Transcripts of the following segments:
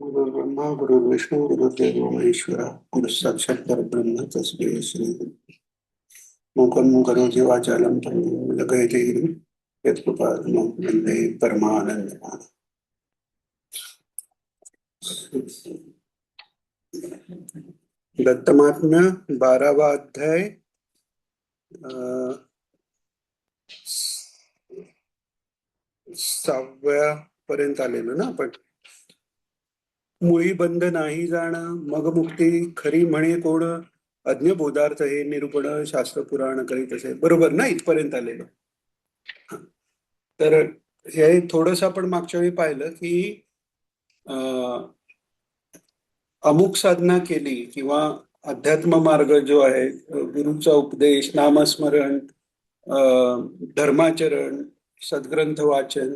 गुरुर्ब्रह्मा गुरुर्विष्णू गुरुर्देव महेश्वरा गुरु साक्षात परब्रह्म तस्मै श्री मूकं करोति वाचालं पङ्गुं लघयते गिरिं यत्कृपातमहं वन्दे परमानन्दमाधवम्। दत्तमात्म्य 12वा अध्याय 6व्या पर्यंत आलेलो ना आपण. मुळी बंध नाही जाण मग मुक्ती खरी म्हणे कोण अज्ञ बोधार्थ हे निरूपण शास्त्र पुराण करीत असे. बरोबर ना, इथपर्यंत आलेलो. तर हे थोडस आपण मागच्या वेळी पाहिलं की अमुक साधना केली किंवा अध्यात्म मार्ग जो आहे, गुरुचा उपदेश, नामस्मरण, धर्माचरण, सद्ग्रंथ वाचन,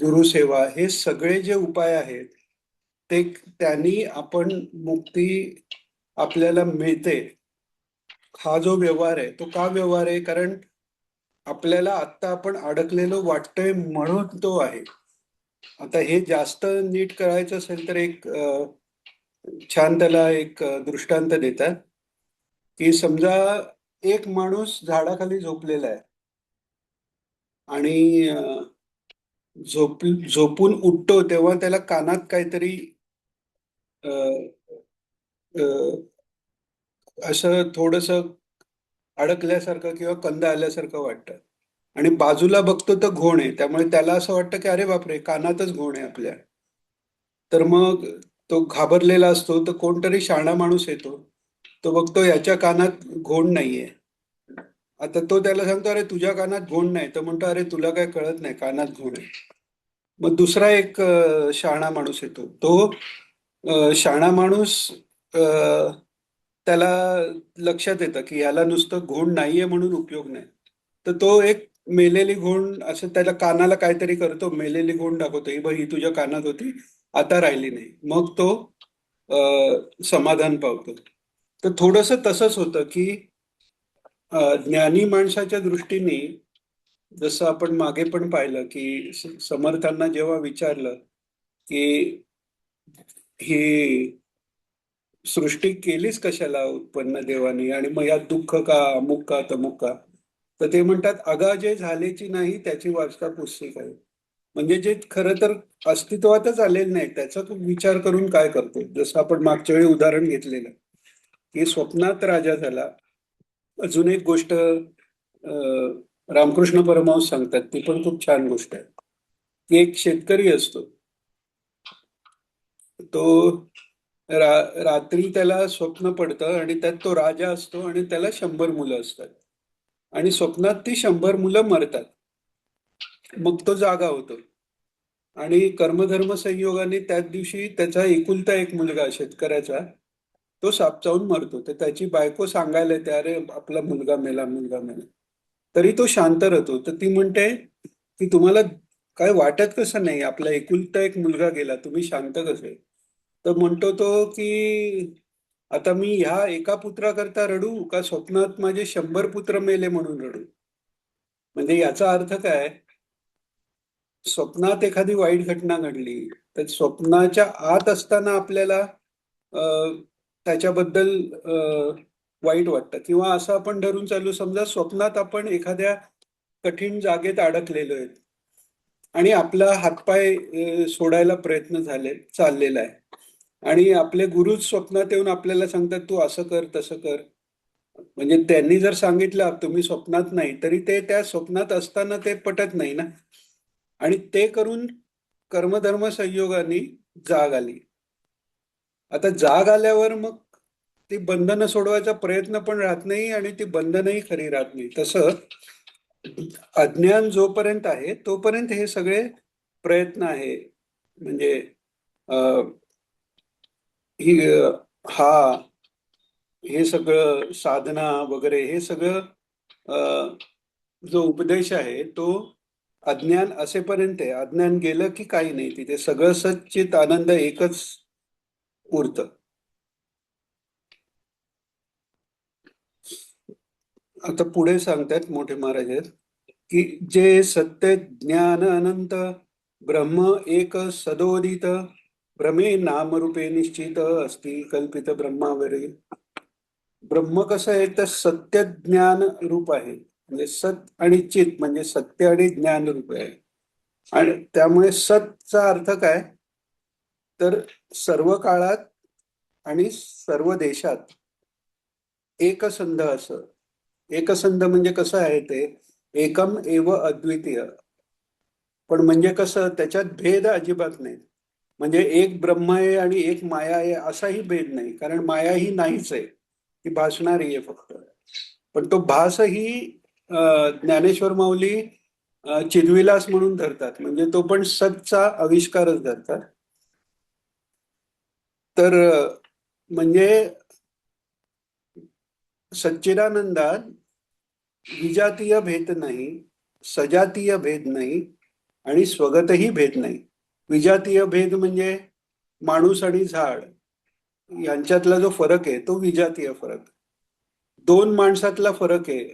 गुरुसेवा, हे सगळे जे उपाय आहेत ते त्यांनी आपण मुक्ती आपल्याला मिळते. हा जो व्यवहार आहे तो का व्यवहार आहे? कारण आपल्याला आत्ता आपण अडकलेलो वाटतोय म्हणून तो आहे. आता हे जास्त नीट करायचं असेल तर एक छान त्याला एक दृष्टांत देतात की समजा एक माणूस झाडाखाली झोपलेला आहे आणि झोपून उठतो तेव्हा त्याला कानात काहीतरी असं थोडस अडकल्यासारखं किंवा कंद आल्यासारखं वाटतं आणि बाजूला बघतो तर घोण आहे. त्यामुळे त्याला असं वाटतं की अरे बापरे, कानातच घोण आहे आपल्या. तर मग तो घाबरलेला असतो, तर कोणतरी शहाणा माणूस येतो, तो बघतो याच्या कानात घोण नाहीये. आता तो त्याला सांगतो अरे तुझ्या कानात घोण नाही. तर म्हणतो अरे तुला काय कळत नाही, कानात घोण आहे. मग दुसरा एक शहाणा माणूस येतो. तो शहाणा माणूस त्याला लक्षात येतं की याला नुसतं घोण नाहीये म्हणून उपयोग नाही. तर तो एक मेलेली घोण असं त्याला कानाला काहीतरी करतो, मेलेली घोण दाखवतो, ही बघ ही तुझ्या कानात होती, आता राहिली नाही. मग तो समाधान पावतो. तर थोडस तसंच होतं की ज्ञानी माणसाच्या दृष्टीने, जसं आपण मागे पण पाहिलं की समर्थांना जेव्हा विचारलं की ही सृष्टी केलीच कशाला उत्पन्न देवाने, आणि मग यात दुःख का, अमुक का, तमुक का, तर ते म्हणतात अगा जे झालेची नाही त्याची वाचता पुस्तक आहे. म्हणजे जे खरं तर अस्तित्वातच आलेलं नाही त्याचा तू विचार करून काय करतो. जसं आपण मागच्या वेळी उदाहरण घेतलेलं की स्वप्नात राजा झाला. अजून एक गोष्ट रामकृष्ण परमहंस सांगतात, ती पण खूप छान गोष्ट आहे की एक शेतकरी असतो. तो रात्री त्याला स्वप्न पडतं आणि त्यात तो राजा असतो आणि त्याला 100 मुलं असतात आणि स्वप्नात ती 100 मुलं मरतात. मग तो जागा होतो आणि कर्मधर्म संयोगाने त्याच दिवशी त्याचा एकुलता एक मुलगा शेतकऱ्याचा तो सापचावून मरतो. तर त्याची बायको सांगायला येते अरे आपला मुलगा मेला, मुलगा मेला. तरी तो शांत राहतो. तर ती म्हणते की तुम्हाला काय वाटत कसं नाही, आपला एकुलता एक मुलगा गेला, तुम्ही शांत कसे? तर म्हणतो तो की आता मी ह्या एका पुत्राकरता रडू का स्वप्नात माझे 100 पुत्र मेले म्हणून रडू? म्हणजे याचा अर्थ काय? स्वप्नात एखादी वाईट घटना घडली तर स्वप्नाच्या आत असताना आपल्याला त्याच्याबद्दल वाईट वाटतं. किंवा असं आपण धरून चालू, समजा स्वप्नात आपण एखाद्या कठीण जागेत अडकलेलो आहे आणि आपला हातपाय सोडायला प्रयत्न चाललेला आहे आणि आपले गुरुच स्वप्नात येऊन आपल्याला सांगतात तू असं कर तसं कर. म्हणजे त्यांनी जर सांगितलं तुम्ही स्वप्नात नाही, तरी ते त्या स्वप्नात असताना ते पटत नाही ना. आणि ते करून कर्मधर्म संयोगाने जाग आली. आता जाग आल्यावर मग ती बंधनं सोडवायचा प्रयत्न पण राहत नाही आणि ती बंधनही खरी राहत नाही. तसं अज्ञान जोपर्यंत आहे तोपर्यंत हे सगळे प्रयत्न आहे. म्हणजे ही हा हे सगळं साधना वगैरे हे सगळं जो उपदेश आहे तो अज्ञान असेपर्यंत आहे. अज्ञान गेलं की काही नाही, तिथे सगळं सच्चित आनंद एकच उरतं. आता पुढे सांगतात मोठे महाराज आहेत की जे सत्य ज्ञान अनंत ब्रह्म एक सदोदित भ्रमे नामरूपे निश्चित अस्ति कल्पित ब्रह्मावरे. ब्रह्म कसं आहे तर सत्य ज्ञान रूप आहे, म्हणजे सत आणि चित म्हणजे सत्य आणि ज्ञान रूप आहे. आणि त्यामुळे सतचा अर्थ काय, तर सर्व काळात आणि सर्व देशात एकसंध असं. एकसंध म्हणजे कसं आहे ते, एकम एव अद्वितीय. पण म्हणजे कसं त्याच्यात भेद अजिबात नाही. म्हणजे एक ब्रह्म आहे आणि एक माया आहे असाही भेद नाही, कारण माया ही नाहीच आहे, ती भासणारी आहे फक्त. पण तो भासही ज्ञानेश्वर माऊली चिद्विलास म्हणून धरतात, म्हणजे तो पण सतचा आविष्कारच धरतात. तर म्हणजे सच्चिदानंदात विजातीय भेद नाही, सजातीय भेद नाही आणि स्वगतही भेद नाही. विजातीय भेद म्हणजे माणूस आणि झाड यांच्यातला जो फरक आहे तो विजातीय फरक. दोन माणसातला फरक आहे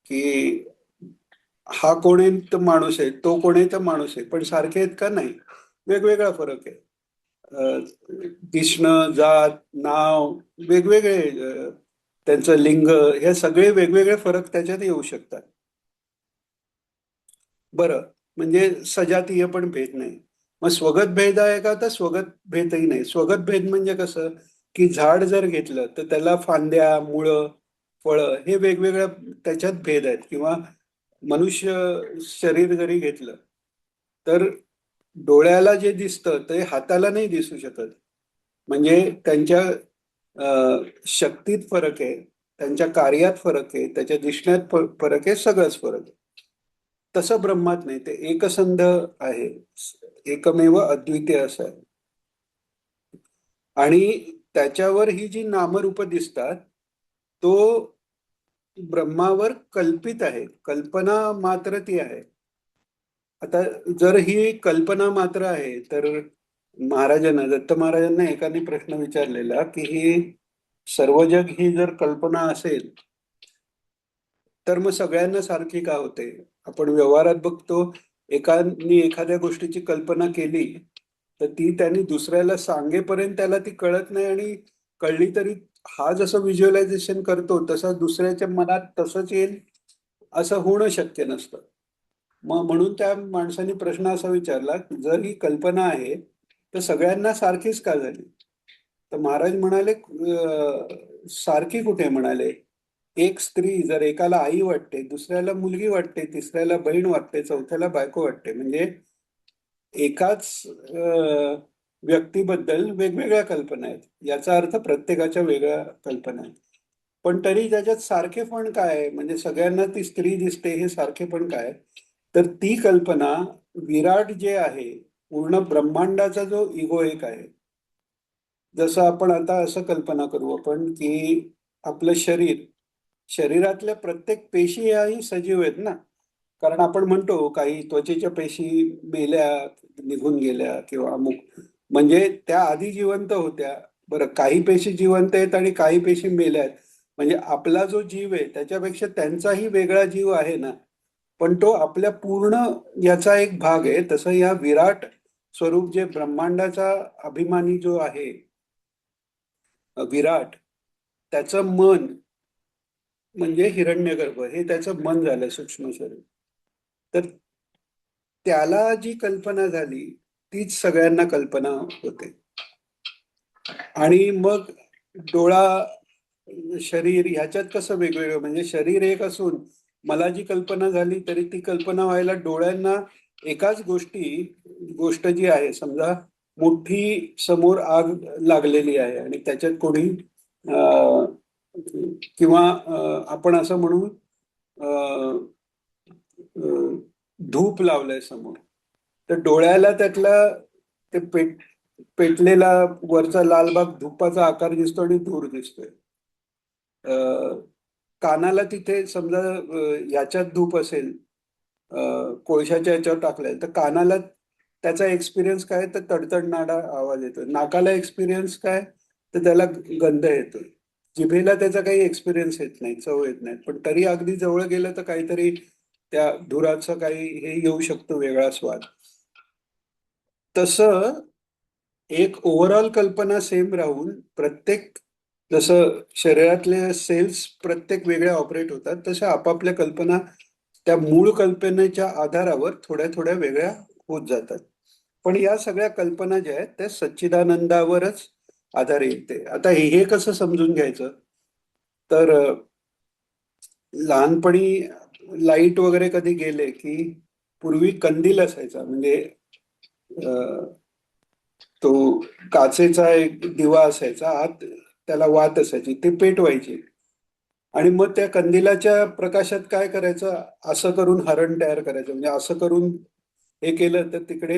की हा कोण आहे तर माणूस आहे, तो कोण आहे तर माणूस आहे, पण सारखे आहेत का, नाही, वेगवेगळा फरक आहे. अ, दिसणं, जात, नाव वेगवेगळे, त्यांचं लिंग, हे सगळे वेगवेगळे फरक त्याच्यात येऊ शकतात. बरं, म्हणजे सजातीय पण भेद नाही. मग स्वगत भेद आहे का, तर स्वगत भेदही नाही. स्वगत भेद म्हणजे कसं, की झाड जर घेतलं तर त्याला फांद्या, मुळं, फळं हे वेगवेगळ्या त्याच्यात भेद आहेत. किंवा मनुष्य शरीर जरी घेतलं तर डोळ्याला जे दिसतं ते हाताला नाही दिसू शकत. म्हणजे त्यांच्या शक्तीत फरक आहे, त्यांच्या कार्यात फरक आहे, त्याच्या दिसण्यात फरक आहे, सगळंच फरक आहे. तसं ब्रह्मात नाही, ते एकसंध आहे, एकमेव अद्वितीय असं आहे. आणि त्याच्यावर ही जी नामरूप दिसतात, तो ब्रह्मावर कल्पित आहे, कल्पना मात्र ती आहे. आता जर ही कल्पना मात्र आहे तर महाराजांना, दत्त महाराजांना एकाने प्रश्न विचारलेला की ही सर्व जग ही जर कल्पना असेल तर मग सगळ्यांना सारखी का होते. आपण व्यवहारात बघतो, एकाने एखाद्या गोष्टीची कल्पना केली तर ती त्यांनी दुसऱ्याला सांगेपर्यंत त्याला ती कळत नाही, आणि कळली तरी हा जसं व्हिज्युअलायझेशन करतो तसा दुसऱ्याच्या मनात तसंच येईल असं होणं शक्य नसतं. मग म्हणून त्या माणसाने प्रश्न असा विचारला की जर ही कल्पना आहे तर सगळ्यांना सारखीच का झाली. तर महाराज म्हणाले, सारखी कुठे म्हणाले. एक स्त्री जर एकाला आई वाटते, दुसऱ्याला मुलगी वाटते, तिसऱ्याला बहीण वाटते, चौथ्याला बायको वाटते, म्हणजे एकाच व्यक्तीबद्दल वेगवेगळ्या कल्पना आहेत. याचा अर्थ प्रत्येकाच्या वेगळ्या कल्पना आहेत. पण तरी त्याच्यात सारखेपण काय आहे, म्हणजे सगळ्यांना ती स्त्री दिसते हे सारखेपण काय, तर ती कल्पना विराट जे आहे, पूर्ण ब्रह्मांडाचा जो इगो एक आहे. जसं आपण आता असं कल्पना करू आपण की आपलं शरीर, शरीरातल्या प्रत्येक पेशी ह्याही सजीव आहेत ना. कारण आपण म्हणतो काही त्वचेच्या पेशी मेल्या, निघून गेल्या किंवा अमुक, म्हणजे त्या आधी जिवंत होत्या. बरं, काही पेशी जिवंत आहेत आणि काही पेशी मेल्या आहेत, म्हणजे आपला जो जीव आहे त्याच्यापेक्षा त्यांचाही वेगळा जीव आहे ना. पण तो आपल्या पूर्ण याचा एक भाग आहे. तसं या विराट स्वरूप जे ब्रह्मांडाचा अभिमानी जो आहे, विराट, त्याचं मन म्हणजे हिरण्यगर्भ हे त्याचं मन झालं, सूक्ष्म शरीर. तर त्याला जी कल्पना झाली तीच सगळ्यांना कल्पना होते. आणि मग डोळा, शरीर ह्याच्यात कसं वेगवेगळं, म्हणजे शरीर एक असून मला जी कल्पना झाली तरी ती कल्पना व्हायला डोळ्यांना एकाच गोष्ट जी आहे, समजा मोठी समोर आग लागलेली आहे आणि त्याच्यात कोणी अ, किंवा आपण असं म्हणू, अ, अ, धूप लावलंय समोर, तर डोळ्याला त्यातला ते पेटलेला वरचा लाल भाग धुपाचा आकार दिसतो आणि धूर दिसतोय. अ, कानाला तिथे समजा याच्यात धूप असेल, अ, कोळशाच्या याच्यावर टाकलंय तर कानाला त्याचा एक्सपिरियन्स काय, तर तडतडणारा आवाज येतो. नाकाला एक्सपिरियन्स काय, तर त्याला गंध येतो. जिभेला त्याचा काही एक्सपिरियन्स येत नाही, चव येत नाही, पण तरी अगदी जवळ गेलं तर काहीतरी त्या धुराचं काही हे येऊ शकतो, वेगळा स्वाद. तसं एक ओव्हरऑल कल्पना सेम राहून प्रत्येक, जसं शरीरातले सेल्स प्रत्येक वेगळ्या ऑपरेट होतात, तशा आपापल्या कल्पना त्या मूळ कल्पनेच्या आधारावर थोड्या थोड्या वेगळ्या होत जातात. पण या सगळ्या कल्पना ज्या आहेत त्या सच्चिदानंदावरच आधारित आहे. आता हे कसं समजून घ्यायचं, तर लहानपणी लाईट वगैरे कधी गेले की पूर्वी कंदील असायचा, म्हणजे तो काचेचा एक दिवा असायचा, आत त्याला वात असायची, ते पेटवायची आणि मग त्या कंदिलाच्या प्रकाशात काय करायचं, असं करून हरण तयार करायचं, म्हणजे असं करून हे केलं तर तिकडे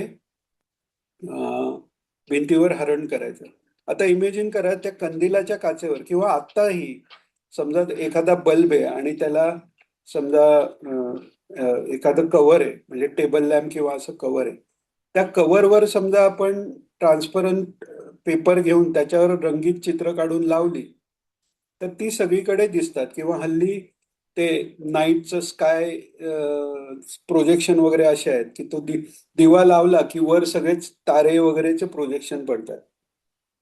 भिंतीवर हरण करायचं. आता इमेजिन करा त्या कंदिलाच्या काचेवर, किंवा आत्ताही समजा एखादा बल्ब आहे आणि त्याला समजा एखादं कव्हर आहे, म्हणजे टेबल लॅम्प किंवा असं कव्हर आहे, त्या कव्हरवर समजा आपण ट्रान्सपरंट पेपर घेऊन त्याच्यावर रंगीत चित्र काढून लावली तर ती सगळीकडे दिसतात. किंवा हल्ली ते नाईटचं स्काय प्रोजेक्शन वगैरे असे आहेत की तो दिवा लावला की वर सगळेच तारे वगैरेचे प्रोजेक्शन पडतात.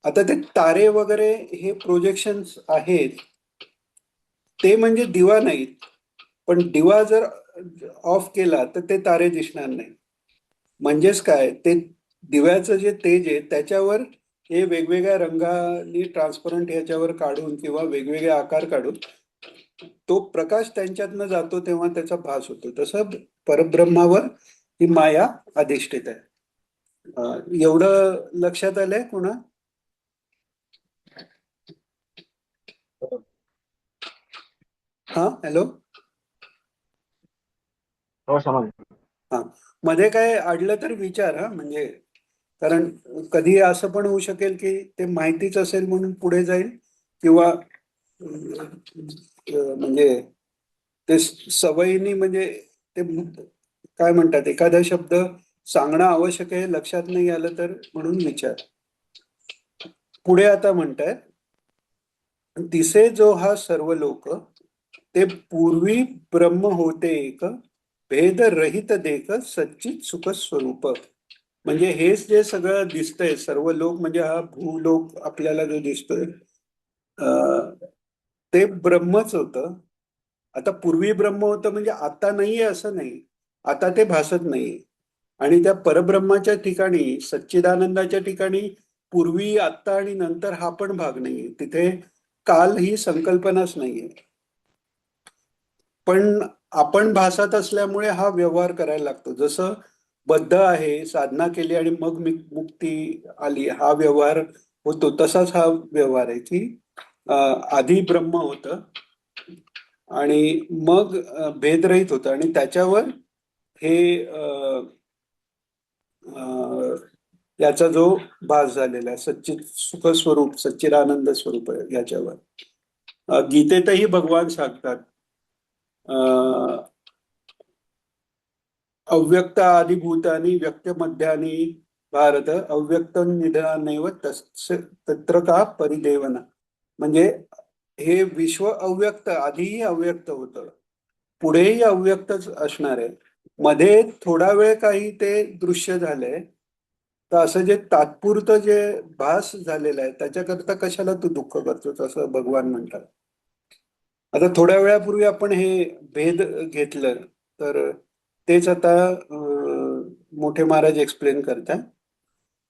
आता ते तारे वगैरे हे प्रोजेक्शन आहेत, ते म्हणजे दिवा नाहीत. पण दिवा जर ऑफ केला तर ते तारे दिसणार नाही. म्हणजेच काय, ते दिव्याचं जे तेज आहे त्याच्यावर हे वेगवेगळ्या रंगाने ट्रान्सपरंट ह्याच्यावर काढून किंवा वेगवेगळे आकार काढून तो प्रकाश त्यांच्यातनं जातो तेव्हा त्याचा भास होतो. तसं परब्रह्मावर ही माया अधिष्ठित आहे. एवढं लक्षात आलंय कोणा? हा, हॅलो. हो, समज. हा, मध्ये काय अडलं तर विचार, हा, म्हणजे कारण कधी असं पण होऊ शकेल की ते माहितीच असेल म्हणून पुढे जाईल, किंवा म्हणजे ते सवयीने, म्हणजे ते काय म्हणतात, एखादा शब्द सांगणं आवश्यक आहे लक्षात नाही आलं तर म्हणून विचार. पुढे आता म्हणतायत, दिसे जो हा सर्व लोक ते पूर्वी ब्रह्म होते एक, भेद रहित देख सच्चित सुख स्वरूप. म्हणजे हेच जे सगळं दिसतंय सर्व लोक, म्हणजे हा भूलोक आपल्याला जो दिसतोय ते ब्रह्मच होतं. आता पूर्वी ब्रह्म होतं म्हणजे आता नाहीये असं नाही, आता ते भासत नाही. आणि त्या परब्रह्माच्या ठिकाणी, सच्चिदानंदाच्या ठिकाणी पूर्वी, आत्ता आणि नंतर हा पण भाग नाहीये. तिथे काल ही संकल्पनाच नाहीये. पण आपण भासत असल्यामुळे हा व्यवहार करायला लागतो. जसं बद्ध आहे, साधना केली आणि मग मुक्ती आली, हा व्यवहार होतो, तसाच हा व्यवहार आहे की आधी ब्रह्म होतं आणि मग भेदरहित होतं आणि त्याच्यावर हे याचा जो भास झालेला आहे, सच्चित सुख स्वरूप, सच्चिदानंद स्वरूप आहे याच्यावर. गीतेतही भगवान सांगतात, अव्यक्त आदिभूतानी व्यक्त मध्यानी भारत अव्यक्त निधनानैव तत्र का परिदेवना. म्हणजे हे विश्व अव्यक्त, आधीही अव्यक्त होतं, पुढेही अव्यक्तच असणार आहे. मध्ये थोडा वेळ काही ते दृश्य झालंय, तर असं जे तात्पुरतं जे भास झालेलं आहे त्याच्याकरता कशाला तू दुःख करतोस, असं भगवान म्हणतात. आता थोड्या वेळापूर्वी आपण हे भेद घेतलं, तर तेच आता मोठे महाराज एक्सप्लेन करतात.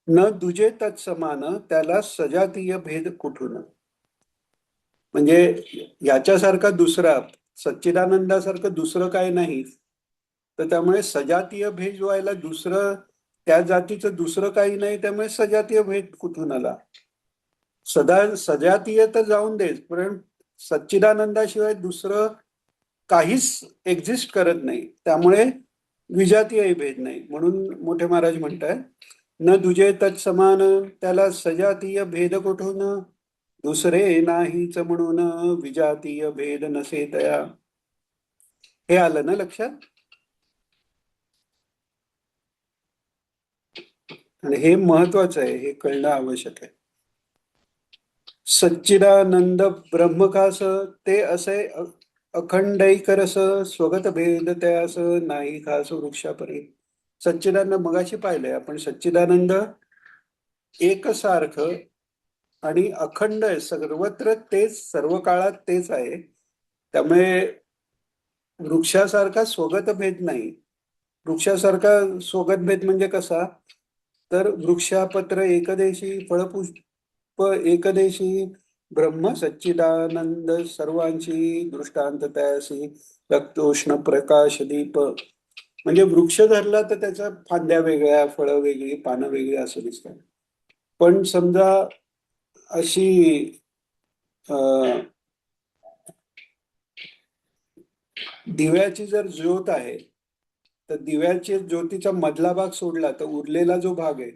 न दुजे तत्समान त्याला सजातीय भेद कुठून. म्हणजे याच्यासारखा दुसरा, सच्चिदानंदासारखं दुसरं काय नाही, तर त्यामुळे सजातीय भेद व्हायला दुसरं, त्या जातीचं दुसरं काही नाही, त्यामुळे सजातीय भेद कुठून आला. सजातीय तर जाऊन देच, पण सच्चिदानंदाशिवाय दुसरं काहीच एक्झिस्ट करत नाही, त्यामुळे विजातीय भेद नाही. म्हणून मोठे महाराज म्हणतात, न दुजे तत्समान त्याला सजातीय भेद कुठून, दुसरे नाहीच म्हणून विजातीय भेद नसे तया. हे आलं ना लक्षात? आणि हे महत्वाचं आहे, हे कळणं आवश्यक आहे. सच्चिदानंद ब्रह्मखास ते असे अखंडैकरस स्वगत भेद त्यास नाही खास वृक्षापरी. सच्चिदानंद मगाशी पाहिलंय आपण, सच्चिदानंद एकसारखं आणि अखंड आहे, सर्वत्र तेच, सर्व काळात तेच आहे. त्यामुळे वृक्षासारखा स्वगत भेद नाही. वृक्षासारखा स्वगत भेद म्हणजे कसा, तर वृक्षापत्र एकदेशी, फळपुष्प एकदेशी, ब्रह्म सच्चिदानंद सर्वांची, दृष्टांत तयासी रक्तोष्ण प्रकाश दीप. म्हणजे वृक्ष धरला तर त्याच्या फांद्या वेगळ्या, फळं वेगळी, पानं वेगळी असं दिसतात. पण समजा अशी अं, दिव्याची जर ज्योत आहे, तर दिव्याच्या ज्योतीचा मधला भाग सोडला तर उरलेला जो भाग आहे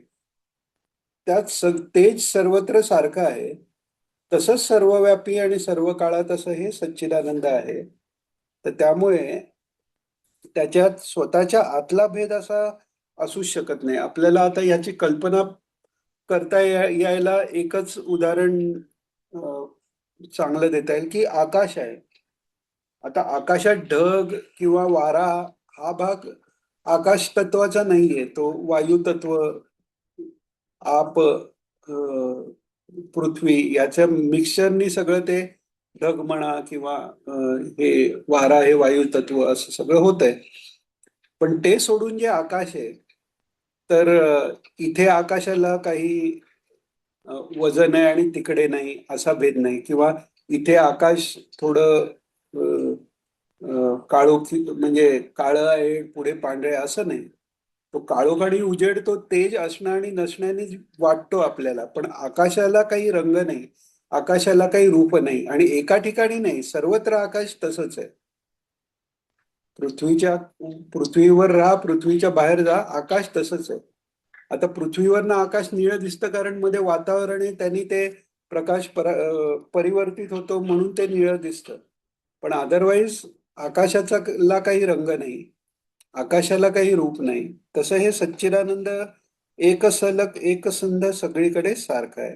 त्यात तेज सर्वत्र सारखं आहे. तसंच सर्वव्यापी आणि सर्व काळात असं हे सच्चिदानंद आहे. तर त्यामुळे त्याच्यात स्वतःच्या आतला भेद असा असूच शकत नाही. आपल्याला आता याची कल्पना करता यायला एकच उदाहरण अं, चांगलं देता येईल की आकाश आहे. आता आकाशात ढग किंवा वारा हा भाग आकाश तत्वाचा नाहीये, तो वायू तत्व, आप, पृथ्वी याच्या मिक्सचरनी सगळं ते ढग म्हणा किंवा हे वारा हे वायू तत्व असं सगळं होत आहे. पण ते सोडून जे आकाश आहे, तर इथे आकाशाला काही वजन आहे आणि तिकडे नाही असा भेद नाही, किंवा इथे आकाश थोडं काळोखी म्हणजे काळं आहे पुढे पांढरे असं नाही. तो काळोखाणी उजेड तो तेज असणं आणि नसण्याने वाटतो आपल्याला, पण आकाशाला काही रंग नाही, आकाशाला काही रूप नाही, आणि एका ठिकाणी नाही, सर्वत्र आकाश तसंच आहे. पृथ्वीच्या पृथ्वीवर राहा, पृथ्वीच्या बाहेर जा, आकाश तसंच आहे. आता पृथ्वीवरनं आकाश निळं दिसतं कारण मध्ये वातावरण आहे, त्यांनी ते प्रकाश परिवर्तित होतो म्हणून ते निळं दिसतं. पण अदरवाईज आकाशाचा ला काही रंग नाही, आकाशाला काही रूप नाही. तसं हे सच्चिदानंद एकसलग एकसंध सगळीकडे सारखं आहे.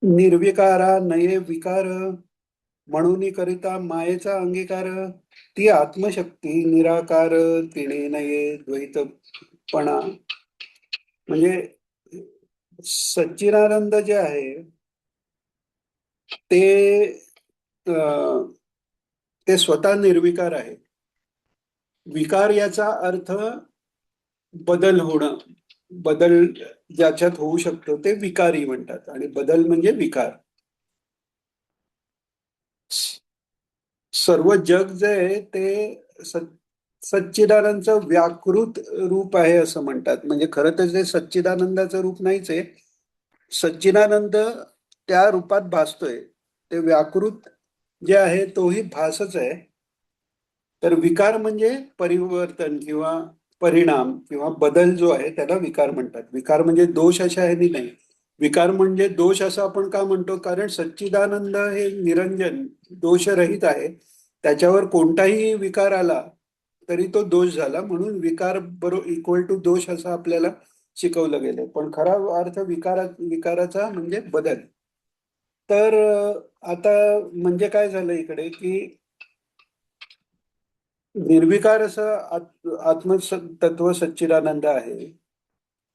निर्विकारा नये विकार, म्हणून करिता मायेचा अंगीकार, ती आत्मशक्ती निराकार, तिने नये द्वैतपणा. म्हणजे सच्चिदानंद जे आहे ते अं, ते स्वतः निर्विकार आहे. विकार याचा अर्थ बदल होणं, बदल ज्याच्यात होऊ शकतो ते विकारी म्हणतात, आणि बदल म्हणजे विकार. सर्व जग जे आहे ते सच्चिदानंदचं व्याकृत रूप आहे असं म्हणतात. म्हणजे खरं तर ते सच्चिदानंदाचं रूप नाहीच आहे, सच्चिदानंद त्या रूपात भासतोय, ते व्याकृत जे आहे तोही भासच आहे. तर विकार म्हणजे परिवर्तन किंवा परिणाम किंवा बदल जो आहे त्याला विकार म्हणतात. विकार म्हणजे दोष अशा ह्यानी नाही. विकार म्हणजे दोष असं आपण का म्हणतो, कारण सच्चिदानंद हे निरंजन दोषरहित आहे, त्याच्यावर कोणताही विकार आला तरी तो दोष झाला, म्हणून विकार बरोबर इक्वल टू दोष असं आपल्याला शिकवलं गेलं. पण खरा अर्थ विकाराचा म्हणजे बदल. तर आता म्हणजे काय झालं इकडे की निर्विकार असं आत्मतत्व सच्चिदानंद आहे,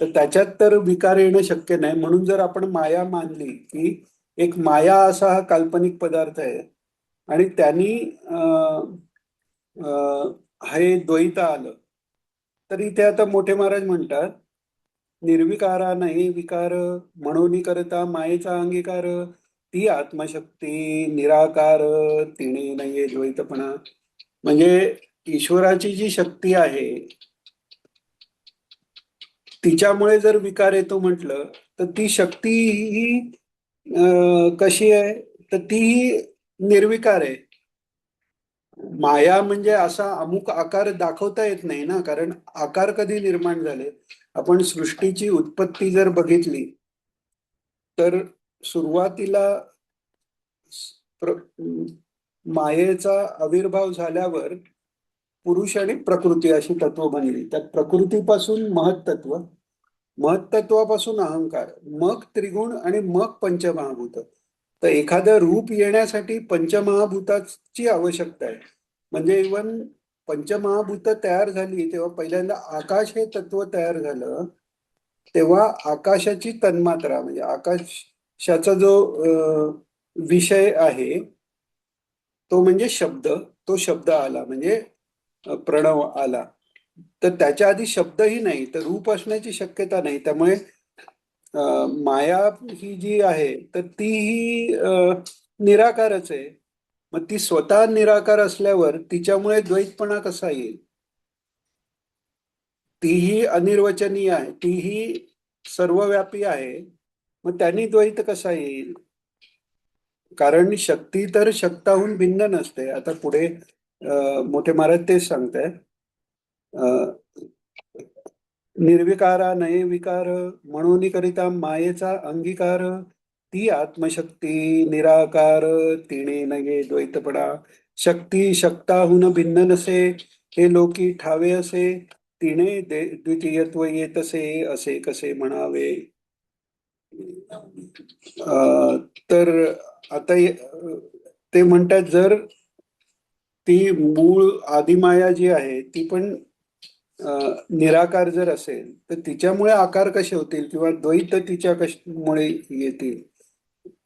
तर त्याच्यात तर विकार येणं शक्य नाही. म्हणून जर आपण माया मानली की एक माया असा हा काल्पनिक पदार्थ आहे आणि त्यांनी हे द्वैत आलं, तर इथे आता मोठे महाराज म्हणतात निर्विकारा नाही विकार, म्हणून करता मायेचा अंगीकार, ती आत्मशक्ती निराकार, तिने नाहीये द्वैतपणा. म्हणजे ईश्वराची जी शक्ती आहे तिच्यामुळे जर विकार येतो म्हटलं, तर ती शक्ती ही कशी आहे, तर ती निर्विकार आहे. माया म्हणजे असा अमुक आकार दाखवता येत नाही ना, कारण आकार कधी निर्माण झाले. आपण सृष्टीची उत्पत्ती जर बघितली तर सुरुवातीला मायेचा आविर्भाव झाल्यावर पुरुष आणि प्रकृती अशी तत्व बनली. त्यात प्रकृतीपासून महत्त्व, महत्त्वापासून अहंकार, मग त्रिगुण आणि मग पंचमहाभूत. तर एखादं रूप येण्यासाठी पंचमहाभूताची आवश्यकता आहे. म्हणजे इवन पंचमहाभूत तयार झाली तेव्हा पहिल्यांदा आकाश हे तत्व तयार झालं, तेव्हा आकाशाची तन्मात्रा म्हणजे आकाशाचा जो विषय आहे तो म्हणजे शब्द, तो शब्द आला म्हणजे प्रणव आला. तर त्याच्या आधी शब्दही नाही, तर रूप असण्याची शक्यता नाही. त्यामुळे माया ही जी आहे तर ती ही निराकारच आहे. मग ती स्वतः निराकार असल्यावर तिच्यामुळे द्वैतपणा कसा येईल? तीही अनिर्वचनीय आहे, तीही सर्वव्यापी आहे. मग त्यांनी द्वैत कसा येईल? कारण शक्ती तर शक्ताहून भिन्न नसते. आता पुढे मोठे महाराज तेच सांगताय. निर्विकारा नये विकार म्हणून करिता मायेचा अंगीकार, ती आत्मशक्ती निराकार तिने नये द्वैतपणा. शक्ती शक्ताहून भिन्न नसे, हे लोकी ठावे असे, तिने द्वितीयत्व येतसे असे कसे म्हणावे. तर आता ते म्हणतात जर ती मूळ आदिमाया जी आहे ती पण निराकार जर असेल तर तिच्यामुळे आकार कसे होतील किंवा द्वैत तिच्या कशामुळे येतील?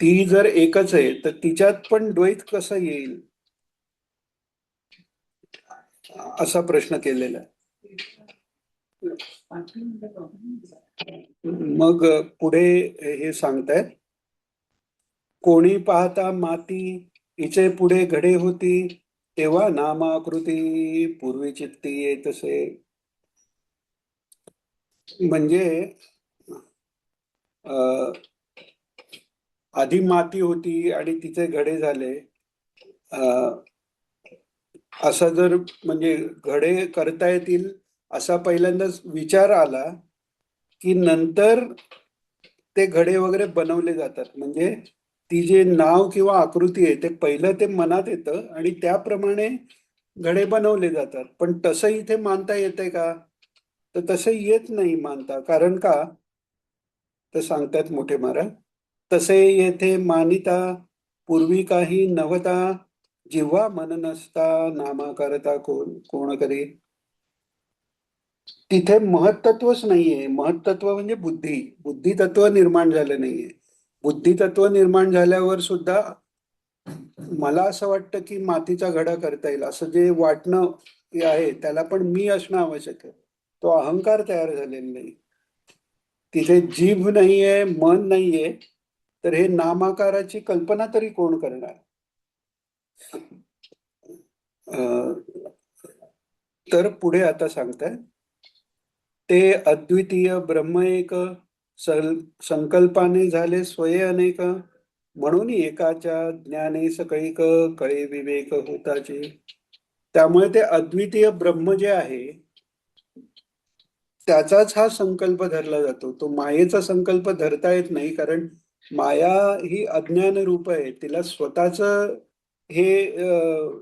ती जर एकच आहे तर तिच्यात पण द्वैत कसं येईल, असा प्रश्न केलेला आहे. मग पुढे हे सांगतायत, कोणी पाहता माती हिचे पुढे घडे होती, तेव्हा नामाकृती पूर्वी चित्ती येतसे. म्हणजे आधी माती होती आणि तिचे घडे झाले, असा जर म्हणजे घडे करता येतील असा पहिल्यांदाच विचार आला की नंतर ते घडे वगैरे बनवले जातात. म्हणजे ती जे नाव किंवा आकृती आहे ते पहिलं ते मनात येतं आणि त्याप्रमाणे घडे बनवले जातात. पण तसं इथे मानता येते का? तर तसं येत नाही मानता. कारण का? तर सांगतात मोठे महाराज, तसे येथे मानिता पूर्वी काही नवता, जिव्हा मन नसता नामा करता कोण कोण करी. तिथे महत्त्वच नाहीये. महत्त्व म्हणजे बुद्धी, बुद्धितत्व निर्माण झालं नाहीये. बुद्धितत्व निर्माण झाल्यावर सुद्धा मला असं वाटतं की मातीचा घडा करता येईल असं जे वाटणं आहे त्याला पण मी असणं आवश्यक आहे. तो अहंकार तयार झालेला नाही. तिथे जीभ नाहीये, मन नाहीये, तर हे नामाकाराची कल्पना तरी कोण करणार? तर पुढे आता सांगताय, ते अद्वितीय ब्रह्म एक, संकल्पाने झाले स्वये अनेक, म्हणून एकाच्या ज्ञाने सकळीक कळे विवेक होताचे. त्यामुळे ते अद्वितीय ब्रह्म जे आहे त्याचाच हा संकल्प धरला जातो. तो मायेचा संकल्प धरता येत नाही, कारण माया ही अज्ञान रूप आहे. तिला स्वतःच हे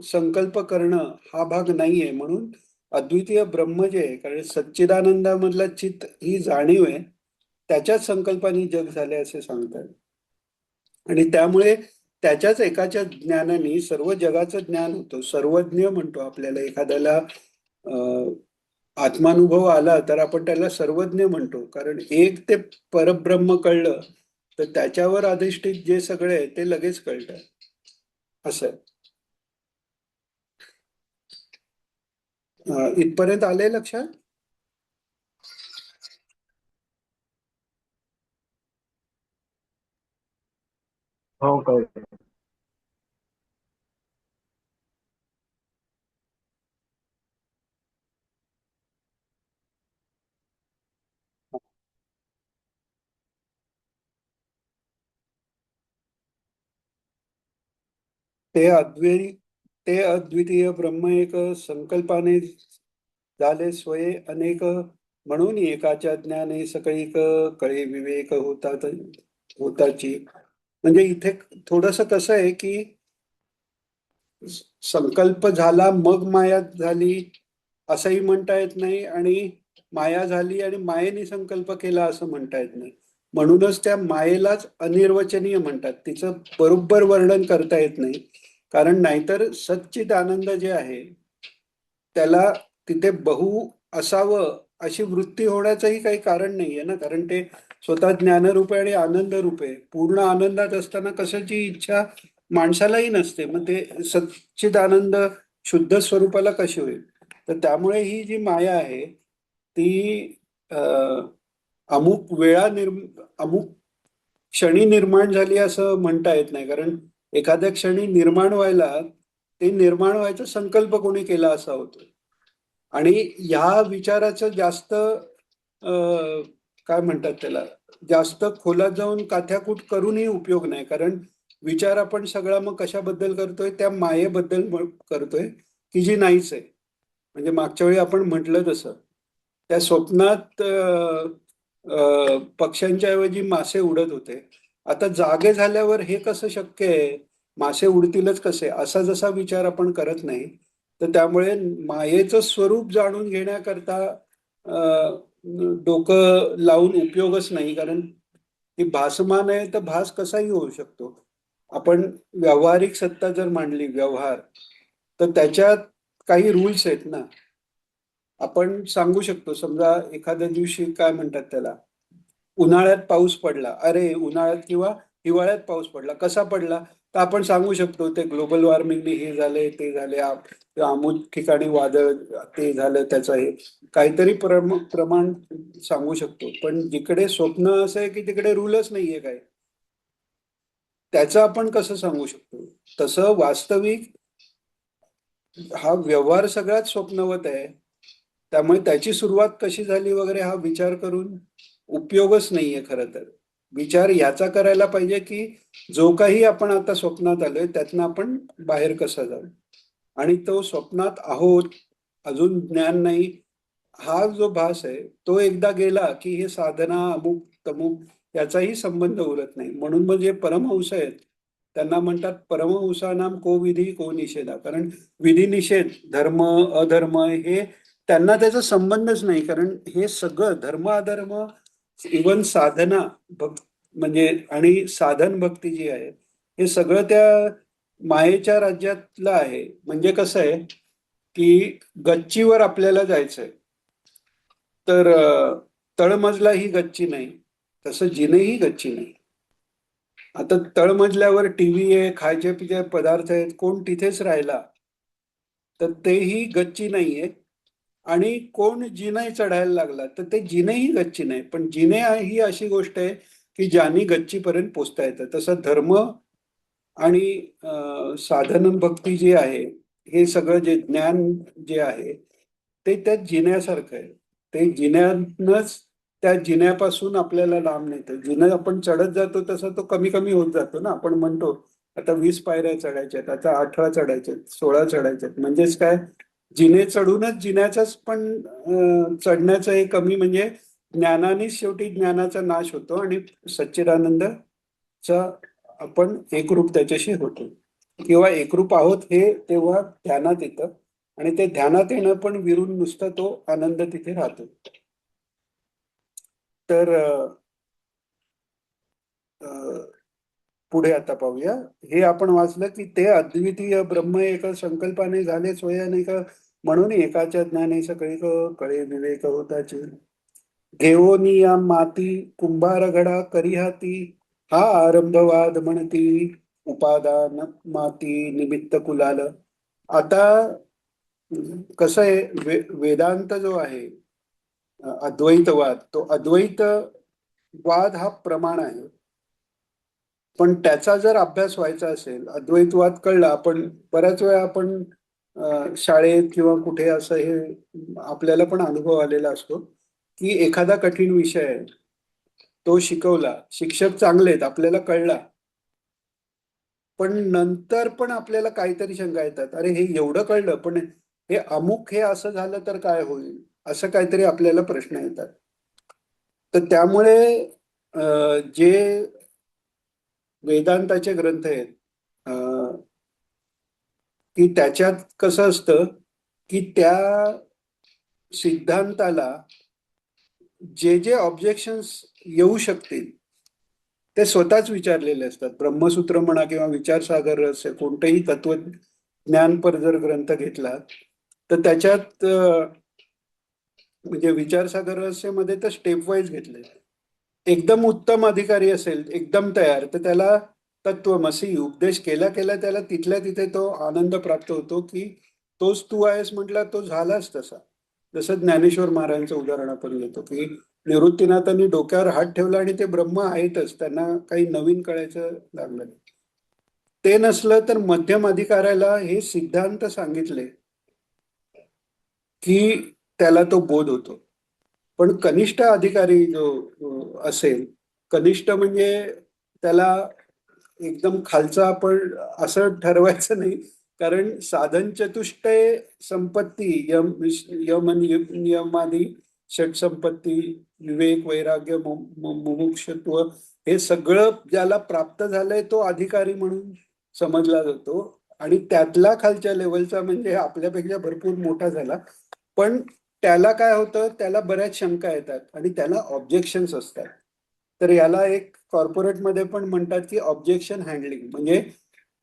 संकल्प करणं हा भाग नाहीये. म्हणून अद्वितीय ब्रह्म जे आहे, कारण सच्चिदानंदामधला चित्त ही जाणीव आहे, त्याच्याच संकल्पाने जग झाले असे सांगतात. आणि त्यामुळे त्याच्याच एकाच्या ज्ञानाने सर्व जगाचं ज्ञान होतं. सर्वज्ञ म्हणतो आपल्याला एखाद्याला. आत्मानुभव आला तर आपण त्याला सर्वज्ञ म्हणतो, कारण एक ते परब्रह्म कळलं तर त्याच्यावर अधिष्ठित जे सगळे आहे ते लगेच कळतं. असं इथपर्यंत आलंय लक्षात? हो कळतं. ते ते अद्वितीय ब्रह्म एक, संकल्पाने झाले स्वये अनेक, म्हणून एकाच्या ज्ञाने सकळीक कळे विवेक होतात होताची. म्हणजे इथे थोडस कसं आहे की संकल्प झाला मग माया झाली असंही म्हणता येत नाही, आणि माया झाली आणि मायेने संकल्प केला असं म्हणता येत नाही. म्हणूनच त्या मायेलाच अनिर्वचनीय म्हणतात. तिचं बरोबर वर्णन करता येत नाही, कारण नाहीतर सच्चित आनंद जे आहे त्याला तिथे बहु असावं अशी वृत्ती होण्याचंही काही कारण नाहीये ना, कारण ते स्वतः ज्ञानरूप आहे आणि आनंद रूप आहे. पूर्ण आनंदात असताना कशाची इच्छा माणसालाही नसते, मग ते सच्चित आनंद शुद्ध स्वरूपाला कशी होईल? तर त्यामुळे ही जी माया आहे ती अमुक अमुक क्षणी निर्माण झाली असं म्हणता येत नाही, कारण एखाद्या क्षणी निर्माण व्हायला ते निर्माण व्हायचा संकल्प कोणी केला असा होतो. आणि ह्या विचाराचं जास्त काय म्हणतात त्याला, जास्त खोलात जाऊन काथ्याकूट करूनही उपयोग नाही, कारण विचार आपण सगळा मग कशाबद्दल करतोय, त्या मायेबद्दल करतोय की जी नाहीच आहे. म्हणजे मागच्या वेळी आपण म्हटलं तसं त्या स्वप्नात पक्ष्यांच्या ऐवजी मासे उडत होते. आता जागे झाल्यावर हे कसं शक्य आहे, मासे उडतीलच कसे, असा जसा विचार आपण करत नाही, तर त्यामुळे मायेचं स्वरूप जाणून घेण्याकरता डोकं लावून उपयोगच नाही, कारण ती भासमान आहे तर भास कसाही होऊ शकतो. आपण व्यावहारिक सत्ता जर मांडली, व्यवहार, तर त्याच्यात काही रूल्स आहेत ना. आपण सांगू शकतो, समजा एखाद्या दिवशी काय म्हणतात त्याला, उन्हाळ्यात पाऊस पडला, अरे उन्हाळ्यात किंवा हिवाळ्यात पाऊस पडला, कसा पडला? तर आपण सांगू शकतो ते ग्लोबल वॉर्मिंगने हे झाले ते झाले, अमुक ठिकाणी वादळ ते झालं, त्याचं हे काहीतरी प्रमाण सांगू शकतो. पण जिकडे स्वप्न असं आहे की तिकडे रूलच नाहीये काय, त्याचं आपण कसं सांगू शकतो? तसं वास्तविक हा व्यवहार सगळ्यात स्वप्नवत आहे. त्यामुळे त्याची सुरुवात कशी झाली वगैरे हा विचार करून उपयोगच नाहीये खरं तर. विचार ह्याचा करायला पाहिजे की जो काही आपण आता स्वप्नात आलोय त्यातनं आपण बाहेर कसं जाऊ, आणि तो स्वप्नात आहोत, अजून ज्ञान नाही, हा जो भास आहे तो एकदा गेला की हे साधना अमुक तमुक याचाही संबंध उरत नाही. म्हणून मग जे परमहंस आहेत त्यांना म्हणतात परमहंसानाम को विधी को निषेधा, कारण विधी निषेध, धर्म अधर्म हे त्यांना त्याचा संबंधच नाही, कारण हे सगळं धर्म अधर्म, इवन साधना म्हणजे आणि साधन भक्ती जी आहे हे सगळं त्या मायेच्या राज्यातलं आहे. म्हणजे कसं आहे की गच्चीवर आपल्याला जायचंय, तर तळमजला ही गच्ची नाही, तसं जिनेही गच्ची नाही. आता तळमजल्यावर टीव्ही आहे, खायचे पिचे पदार्थ आहेत, कोण तिथेच राहिला तर तेही गच्ची नाहीये. आणि कोण जिने चढायला लागला तर ते जिनेही गच्ची नाही. पण जिने ही अशी गोष्ट आहे की ज्याने गच्चीपर्यंत पोचता येतं. तसं धर्म आणि साधन भक्ती जी आहे, हे सगळं जे ज्ञान जे आहे ते त्या जिन्यासारखं आहे. ते जिन्यानंच त्या जिन्यापासून आपल्याला लांब नेतं. जिना आपण चढत जातो तसं तो कमी कमी होत जातो ना. आपण म्हणतो आता 20 पायऱ्या चढायच्यात, आता 18 चढायच्यात, 16 चढायच्यात. म्हणजेच काय, जिने चढूनच जिन्याचाच पण चढण्याचं हे कमी, म्हणजे ज्ञानानेच शेवटी ज्ञानाचा नाश होतो आणि सच्चिदानंदचा आपण एकरूप त्याच्याशी होतो, किंवा एकरूप आहोत हे तेव्हा ध्यानात येतं. आणि ते ध्यानात येणं पण विरून नुसतं तो आनंद तिथे राहतो. तर पुढे आता पाहूया. हे आपण वाचलं की ते अद्वितीय ब्रह्म एका संकल्पाने झाले स्वयं का, म्हणून एकाच्या ज्ञाने सकळी कळे विवेक होताचे. घेऊनी या माती कुंभार घडा करी हाती, हा आरंभवाद म्हणती उपादान माती निमित्त कुलाल. आता कसं आहे, वेदांत जो आहे, अद्वैतवाद, तो अद्वैतवाद हा प्रमाण आहे. पण त्याचा जर अभ्यास व्हायचा असेल, अद्वैतवाद कळला, आपण बऱ्याच वेळा आपण शाळेत किंवा कुठे असं हे आपल्याला पण अनुभव आलेला असतो की एखादा कठीण विषय आहे, तो शिकवला, शिक्षक चांगले आहेत, आपल्याला कळला, पण नंतर पण आपल्याला काहीतरी शंका येतात, अरे हे एवढं कळलं पण हे अमुक हे असं झालं तर काय होईल, असं काहीतरी आपल्याला प्रश्न येतात. तर त्यामुळे जे वेदांताचे ग्रंथ आहेत, की त्याच्यात कसं असतं की त्या सिद्धांताला जे जे ऑब्जेक्शन्स येऊ शकतील ते स्वतःच विचारलेले असतात. ब्रह्मसूत्र म्हणा किंवा विचारसागर रहस्य कोणतंही तत्वज्ञानपर जर ग्रंथ घेतला तर त्याच्यात म्हणजे विचारसागर रहस्यमध्ये तर स्टेप वाईज घेतले. एकदम उत्तम अधिकारी असेल, एकदम तयार, तर त्याला तत्वमसी उपदेश केला केला त्याला तिथल्या तिथे तो आनंद प्राप्त होतो की तोच तू आहेस म्हटला, तो झालाच तसा. जसं ज्ञानेश्वर महाराजांचं उदाहरण आपण घेतो की निवृत्तीनाथांनी डोक्यावर हात ठेवला आणि ते ब्रह्म आहेतच, त्यांना काही नवीन कळायचं लागलं नाही. ते नसलं तर मध्यम अधिकाऱ्याला हे सिद्धांत सांगितले की त्याला तो बोध होतो. पण कनिष्ठ अधिकारी जो असेल, कनिष्ठ म्हणजे त्याला एकदम खालचा आपण असं ठरवायचं नाही, कारण साधन चतुष्टय संपत्ती यम नियमादी षट संपत्ती, विवेक, वैराग्य, मुमुक्षत्व, हे सगळं ज्याला प्राप्त झालंय तो अधिकारी म्हणून समजला जातो. आणि त्यातला खालच्या लेवलचा म्हणजे आपल्यापेक्षा भरपूर मोठा झाला, पण त्याला काय होतं, त्याला बऱ्याच शंका येतात आणि त्याला ऑब्जेक्शन्स असतात. तर याला एक कॉर्पोरेटमध्ये पण म्हणतात की ऑब्जेक्शन हँडलिंग. म्हणजे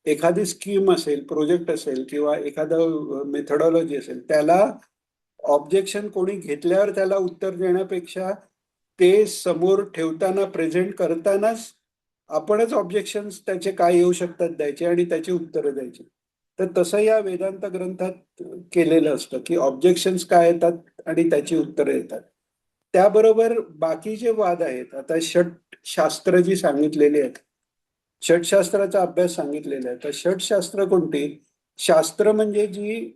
एखादी स्कीम असेल, प्रोजेक्ट असेल किंवा एखादं मेथडॉलॉजी असेल, त्याला ऑब्जेक्शन कोणी घेतल्यावर त्याला उत्तर देण्यापेक्षा ते समोर ठेवताना, प्रेझेंट करतानाच आपणच ऑब्जेक्शन्स त्याचे काय येऊ शकतात द्यायचे आणि त्याची उत्तरं द्यायची. तर तसं या वेदांत ग्रंथात केलेलं असतं की ऑब्जेक्शन्स काय येतात आणि त्याची उत्तरं येतात. त्याबरोबर बाकी जे वाद आहेत, आता षटशास्त्र जी सांगितलेली आहेत, षटशास्त्राचा अभ्यास सांगितलेला आहे. तर षटशास्त्र कोणती? शास्त्र म्हणजे जी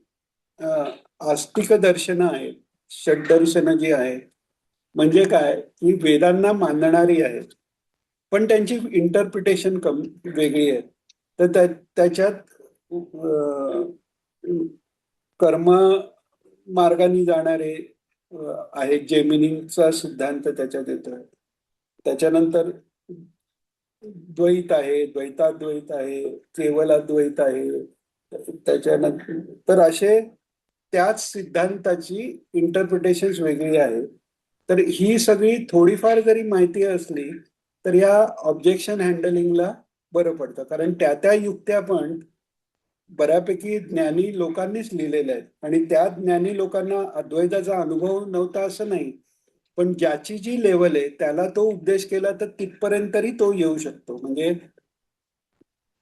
आस्तिक दर्शनं आहेत, षटदर्शनं जी आहेत, म्हणजे काय की वेदांना मानणारी आहेत, पण त्यांची इंटरप्रिटेशन वेगळी आहे. तर त्याच्यात कर्म मार्गाने जाणारे आहेत, जेमिनींचा सिद्धांत त्याच्यात येतो. त्याच्यानंतर द्वैत आहे, द्वैताद्वैत आहे, केवल अद्वैत आहे. त्याच्यानंतर तर असे त्याच सिद्धांताची इंटरप्रिटेशन वेगळी आहे. तर ही सगळी थोडीफार जरी माहिती असली तर या ऑब्जेक्शन हँडलिंगला बरं पडतं, कारण त्या त्या युक्त्या पण बऱ्यापैकी ज्ञानी लोकांनीच लिहिलेल्या आहेत. आणि त्या ज्ञानी लोकांना अद्वैताचा अनुभव नव्हता असं नाही, पण ज्याची जी लेवल आहे त्याला तो उपदेश केला तर तिथपर्यंत तरी तो येऊ शकतो. म्हणजे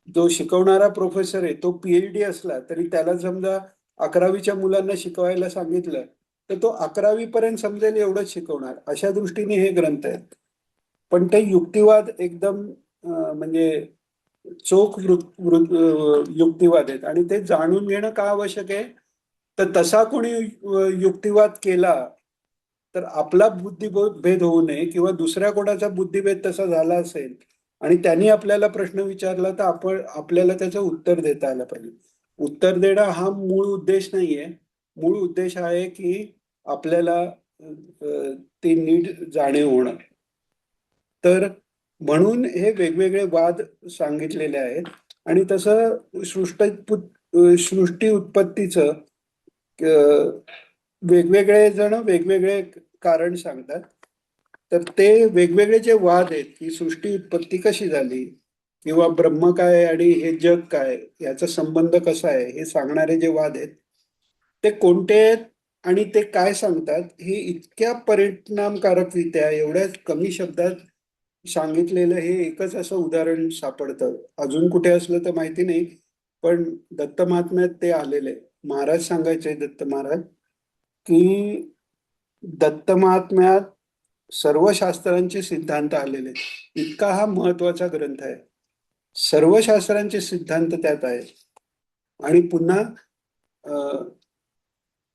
जो शिकवणारा प्रोफेसर आहे तो पीएचडी असला तरी त्याला समजा 11वीच्या मुलांना शिकवायला सांगितलं तर तो 11वी पर्यंत समजेल एवढंच शिकवणार. अशा दृष्टीने हे ग्रंथ आहेत. पण ते युक्तिवाद एकदम म्हणजे चोख युक्तिवाद आहेत आणि ते जाणून घेणं का आवश्यक आहे, तर तसा कोणी युक्तिवाद केला तर आपला बुद्धिभेद होऊ नये किंवा दुसऱ्या कोणाचा बुद्धिभेद तसा झाला असेल आणि त्यांनी आपल्याला प्रश्न विचारला तर आपण आपल्याला त्याचं उत्तर देता आलं पाहिजे. उत्तर देणं हा मूळ उद्देश नाहीये. मूळ उद्देश आहे की आपल्याला ते नीट जाणीव होणं. तर म्हणून हे वेगवेगळे वाद सांगितलेले आहेत. आणि तसं सृष्टी उत्पत्तीचं वेगवेगळे जण वेगवेगळे कारण सांगतात. तर ते वेगवेगळे जे वाद आहेत की सृष्टी उत्पत्ती कशी झाली किंवा ब्रह्म काय आणि हे जग काय याचा संबंध कसा आहे हे सांगणारे जे वाद आहेत ते कोणते आहेत आणि ते काय सांगतात हे इतक्या परिणामकारकरित्या एवढ्या कमी शब्दात सांगितलेलं हे एकच असं उदाहरण सापडतं. अजून कुठे असलं तर माहिती नाही, पण दत्त महात्म्यात ते आलेले. महाराज सांगायचे, दत्त महाराज, की दत्त महात्म्यात सर्व शास्त्रांचे सिद्धांत आलेले. इतका हा महत्वाचा ग्रंथ आहे. सर्व शास्त्रांचे सिद्धांत त्यात आहे. आणि पुन्हा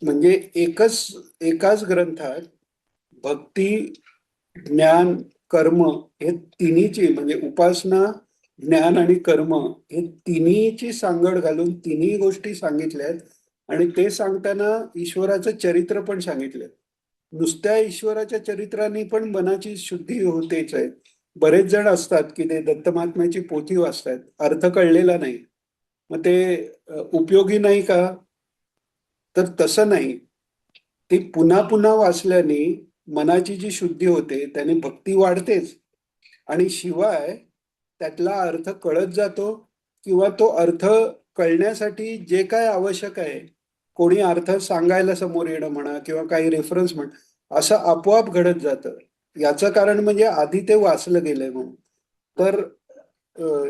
म्हणजे एकाच ग्रंथात भक्ती, ज्ञान, कर्म हे तिन्हीची म्हणजे उपासना, ज्ञान आणि कर्म हे तिन्हीची सांगड घालून तिन्ही गोष्टी सांगितल्या आहेत. आणि ते सांगताना ईश्वराचं चरित्र पण सांगितलंय. नुसत्या ईश्वराच्या चरित्राने पण मनाची शुद्धी होतेच आहे. बरेच जण असतात की ते दत्तमहात्म्याची पोथी वाचतात, अर्थ कळलेला नाही, मग ते उपयोगी नाही का? तर तसं नाही. ती पुन्हा पुन्हा वाचल्याने मनाची जी शुद्धी होते त्याने भक्ती वाढतेच. आणि शिवाय त्यातला अर्थ कळत जातो किंवा तो अर्थ कळण्यासाठी जे काय आवश्यक आहे, कोणी अर्थ सांगायला समोर येणं म्हणा किंवा काही रेफरन्स म्हणा, असं आपोआप घडत जातं. याचं कारण म्हणजे आधी ते वाचलं गेलंय म्हणून. तर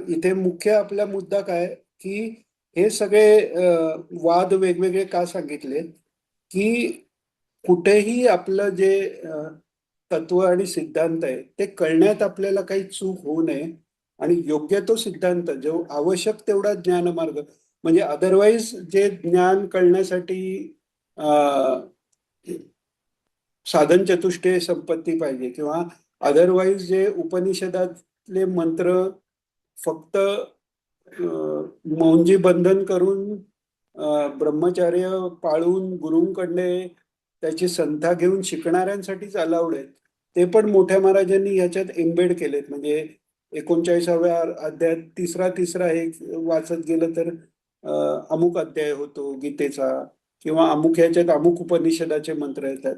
इथे मुख्य आपला मुद्दा काय, की हे सगळे वाद वेगवेगळे का सांगितले, की कुठेही आपलं जे तत्व आणि सिद्धांत आहे ते कळण्यात आपल्याला काही चूक होऊ नये आणि योग्य तो सिद्धांत जो आवश्यक तेवढा ज्ञानमार्ग, म्हणजे अदरवाईज जे ज्ञान कळण्यासाठी अ, साधन चतुष्टय संपत्ती पाहिजे किंवा अदरवाईज जे उपनिषदातले मंत्र फक्त मौंजी बंधन करून ब्रह्मचर्य पाळून गुरूंकडे त्याची संथा घेऊन शिकणाऱ्यांसाठीच अलाउड आहेत. ते पण मोठ्या महाराजांनी ह्याच्यात एम्बेड केलेत. म्हणजे 39व्या अध्यायात तिसरा तिसरा हे वाचत गेलं तर अमुक अध्याय होतो गीतेचा किंवा अमुक ह्याच्यात अमुक उपनिषदाचे मंत्र येतात.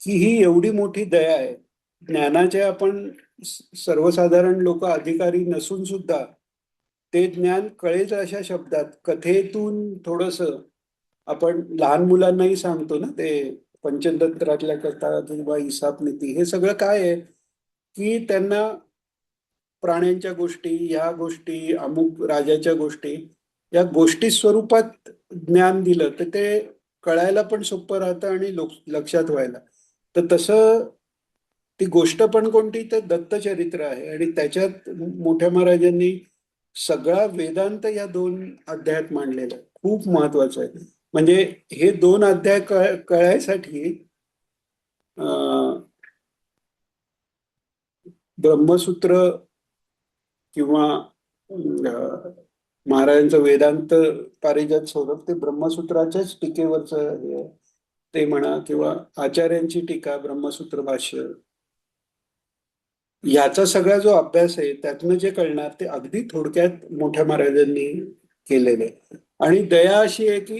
की ही एवढी मोठी दया आहे. ज्ञानाचे आपण सर्वसाधारण लोक अधिकारी नसून सुद्धा ते ज्ञान कळेल अशा शब्दात कथेतून थोडस आपण लहान मुलांनाही सांगतो ना, ते पंचतंत्रातल्या कथा किंवा इसाप नीती हे सगळं काय आहे, की त्यांना प्राण्यांच्या गोष्टी, ह्या गोष्टी, अमुक राजाच्या गोष्टी, या गोष्टी स्वरूपात ज्ञान दिलं तर ते कळायला पण सोपं राहतं आणि लक्षात व्हायला. तर तसं ती गोष्ट पण कोणती, तर दत्तचरित्र आहे आणि त्याच्यात मोठ्या महाराजांनी सगळा वेदांत या 2 अध्यायात मांडलेला आहे. खूप महत्वाचं आहे. म्हणजे हे 2 अध्याय कळायसाठी ब्रह्मसूत्र किंवा महाराजांचं वेदांत पारिजात स्वरूप ते ब्रह्मसूत्राच्याच टीकेवरच ते म्हणा किंवा आचार्यांची टीका ब्रह्मसूत्र भाष्य, याचा सगळा जो अभ्यास आहे त्यातनं जे कळणार ते अगदी थोडक्यात मोठ्या महाराजांनी केलेले. आणि दया अशी आहे की